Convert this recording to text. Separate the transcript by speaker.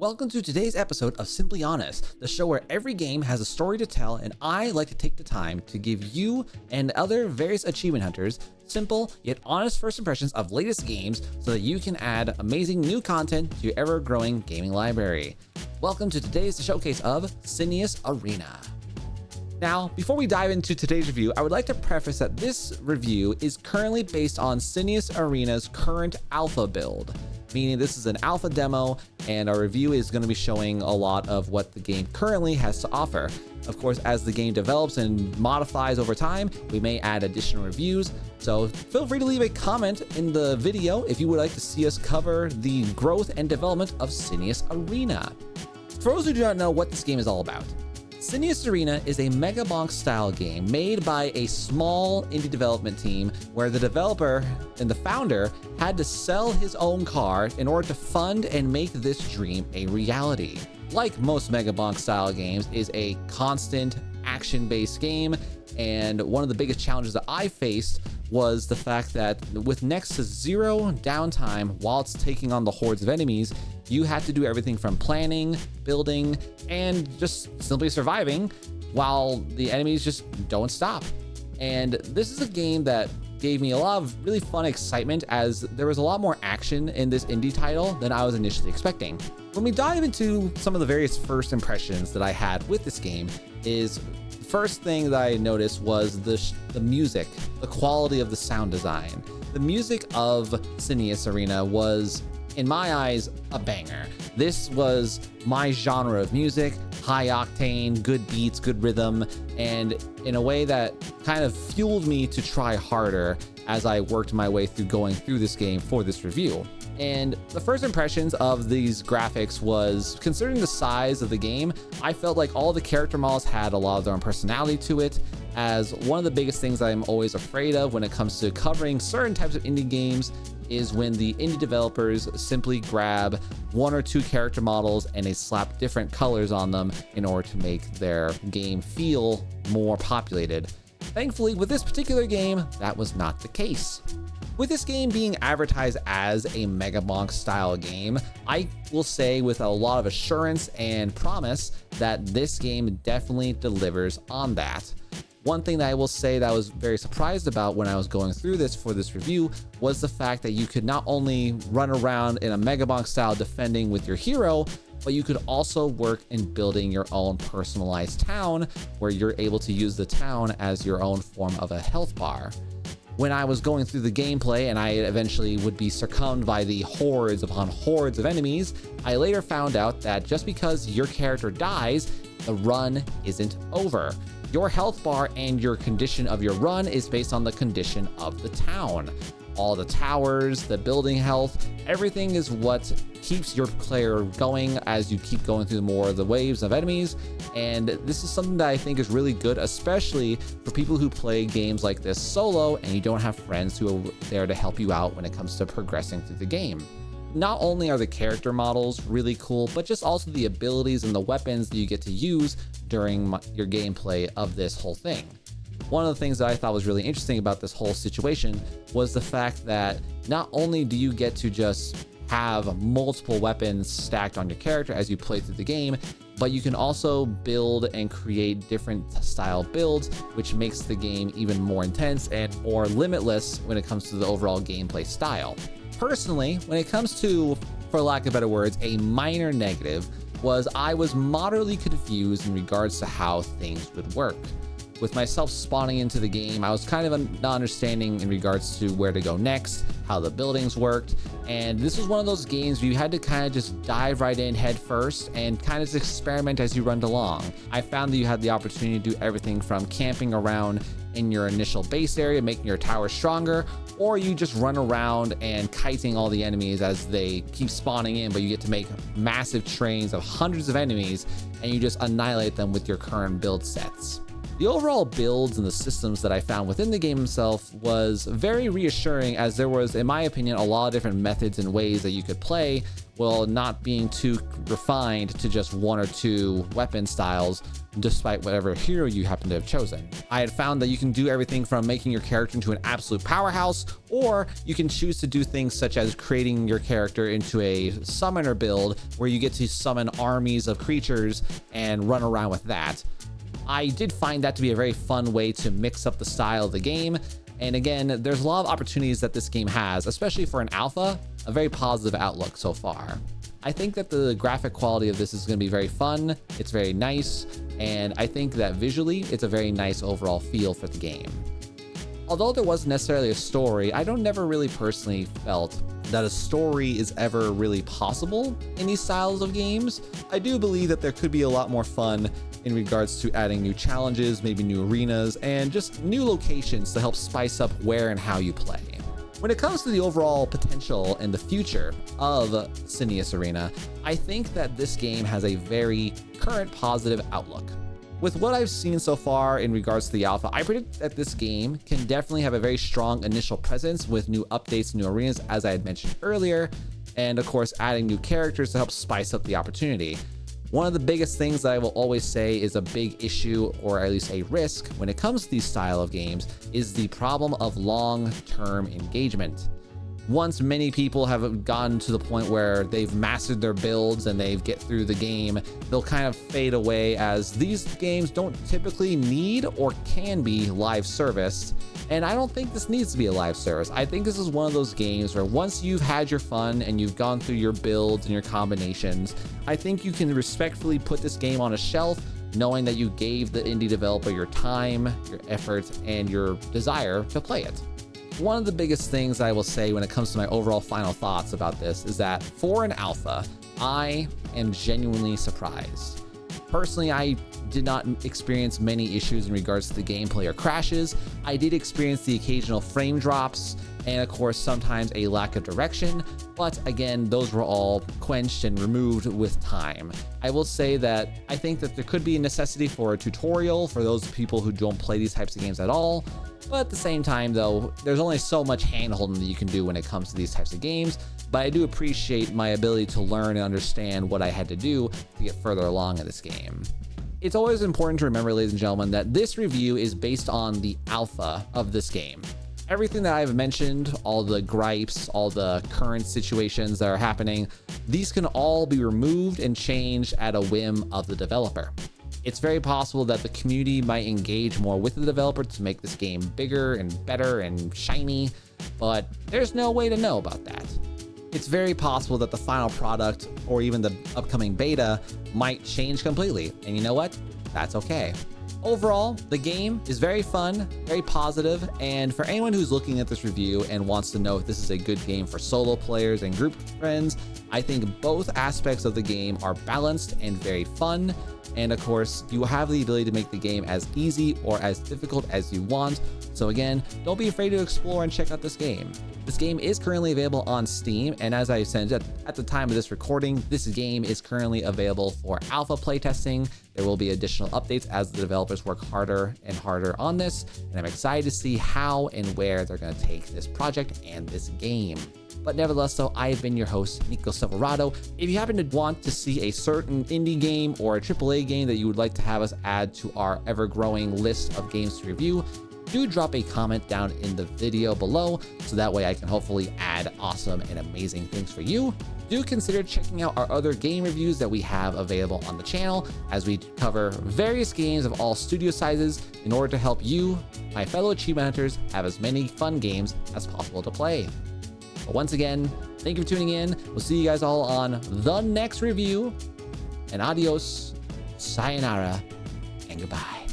Speaker 1: Welcome to today's episode of Simply Honest, the show where every game has a story to tell, and I like to take the time to give you and other various achievement hunters simple yet honest first impressions of latest games so that you can add amazing new content to your ever-growing gaming library. Welcome to today's showcase of Sineus Arena. Now, before we dive into today's review, I would like to preface that this review is currently based on Sineus Arena's current alpha build, meaning this is an alpha demo and our review is going to be showing a lot of what the game currently has to offer. Of course, as the game develops and modifies over time, we may add additional reviews, so feel free to leave a comment in the video if you would like to see us cover the growth and development of Sineus Arena. For those who do not know what this game is all about, Sineus Arena is a Megabonk-style game made by a small indie development team where the developer and the founder had to sell his own car in order to fund and make this dream a reality. Like most Megabonk-style games, is a constant action-based game, and one of the biggest challenges that I faced was the fact that with next to zero downtime while it's taking on the hordes of enemies, you have to do everything from planning, building, and just simply surviving while the enemies just don't stop. And this is a game that gave me a lot of really fun excitement, as there was a lot more action in this indie title than I was initially expecting. When we dive into some of the various first impressions that I had with this game, is the first thing that I noticed was the music, the quality of the sound design. The music of Sineus Arena was, in my eyes, a banger. This was my genre of music, high octane, good beats, good rhythm, and in a way that kind of fueled me to try harder as I worked my way through going through this game for this review. And the first impressions of these graphics was, considering the size of the game, I felt like all the character models had a lot of their own personality to it, as one of the biggest things I'm always afraid of when it comes to covering certain types of indie games is when the indie developers simply grab one or two character models and they slap different colors on them in order to make their game feel more populated. Thankfully, with this particular game, that was not the case. With this game being advertised as a Megabonk-style game, I will say with a lot of assurance and promise that this game definitely delivers on that. One thing that I will say that I was very surprised about when I was going through this for this review was the fact that you could not only run around in a Megabonk style defending with your hero, but you could also work in building your own personalized town where you're able to use the town as your own form of a health bar. When I was going through the gameplay and I eventually would be succumbed by the hordes upon hordes of enemies, I later found out that just because your character dies, the run isn't over. Your health bar and your condition of your run is based on the condition of the town. All the towers, the building health, everything is what keeps your player going as you keep going through more of the waves of enemies. And this is something that I think is really good, especially for people who play games like this solo and you don't have friends who are there to help you out when it comes to progressing through the game. Not only are the character models really cool, but just also the abilities and the weapons that you get to use during your gameplay of this whole thing. One of the things that I thought was really interesting about this whole situation was the fact that not only do you get to just have multiple weapons stacked on your character as you play through the game, but you can also build and create different style builds, which makes the game even more intense and more limitless when it comes to the overall gameplay style. Personally, when it comes to, for lack of better words, a minor negative, was I was moderately confused in regards to how things would work. With myself spawning into the game, I was kind of not understanding in regards to where to go next, how the buildings worked, and this was one of those games where you had to kind of just dive right in head first and kind of just experiment as you run along. I found that you had the opportunity to do everything from camping around in your initial base area, making your tower stronger, or you just run around and kiting all the enemies as they keep spawning in, but you get to make massive trains of hundreds of enemies and you just annihilate them with your current build sets. The overall builds and the systems that I found within the game itself was very reassuring, as there was, in my opinion, a lot of different methods and ways that you could play while not being too refined to just one or two weapon styles, despite whatever hero you happen to have chosen. I had found that you can do everything from making your character into an absolute powerhouse, or you can choose to do things such as creating your character into a summoner build where you get to summon armies of creatures and run around with that. I did find that to be a very fun way to mix up the style of the game. And again, there's a lot of opportunities that this game has, especially for an alpha, a very positive outlook so far. I think that the graphic quality of this is going to be very fun. It's very nice. And I think that visually, it's a very nice overall feel for the game. Although there wasn't necessarily a story, I don't never really personally felt that a story is ever really possible in these styles of games. I do believe that there could be a lot more fun in regards to adding new challenges, maybe new arenas, and just new locations to help spice up where and how you play. When it comes to the overall potential and the future of Sineus Arena, I think that this game has a very current positive outlook. With what I've seen so far in regards to the alpha, I predict that this game can definitely have a very strong initial presence with new updates, new arenas, as I had mentioned earlier, and of course adding new characters to help spice up the opportunity. One of the biggest things that I will always say is a big issue, or at least a risk, when it comes to these style of games is the problem of long-term engagement. Once many people have gotten to the point where they've mastered their builds and they get through the game, they'll kind of fade away, as these games don't typically need or can be live serviced. And I don't think this needs to be a live service. I think this is one of those games where once you've had your fun and you've gone through your builds and your combinations, I think you can respectfully put this game on a shelf, knowing that you gave the indie developer your time, your effort, and your desire to play it. One of the biggest things I will say when it comes to my overall final thoughts about this is that for an alpha, I am genuinely surprised. Personally, I did not experience many issues in regards to the gameplay or crashes. I did experience the occasional frame drops and of course sometimes a lack of direction, but again, those were all quenched and removed with time. I will say that I think that there could be a necessity for a tutorial for those people who don't play these types of games at all. But at the same time though, there's only so much hand-holding that you can do when it comes to these types of games, but I do appreciate my ability to learn and understand what I had to do to get further along in this game. It's always important to remember, ladies and gentlemen, that this review is based on the alpha of this game. Everything that I've mentioned, all the gripes, all the current situations that are happening, these can all be removed and changed at a whim of the developer. It's very possible that the community might engage more with the developer to make this game bigger and better and shiny, but there's no way to know about that. It's very possible that the final product or even the upcoming beta might change completely, and you know what? That's okay. Overall, the game is very fun, very positive, and for anyone who's looking at this review and wants to know if this is a good game for solo players and group friends, I think both aspects of the game are balanced and very fun. And of course, you have the ability to make the game as easy or as difficult as you want. So again, don't be afraid to explore and check out this game. This game is currently available on Steam, and as I said at the time of this recording, this game is currently available for alpha playtesting. There will be additional updates as the developers work harder and harder on this, and I'm excited to see how and where they're going to take this project and this game. But nevertheless, though, I have been your host, Nico Silverado. If you happen to want to see a certain indie game or a AAA game that you would like to have us add to our ever-growing list of games to review, do drop a comment down in the video below, so that way I can hopefully add awesome and amazing things for you. Do consider checking out our other game reviews that we have available on the channel, as we cover various games of all studio sizes in order to help you, my fellow achievement hunters, have as many fun games as possible to play. But once again, thank you for tuning in. We'll see you guys all on the next review, and adios, sayonara, and goodbye.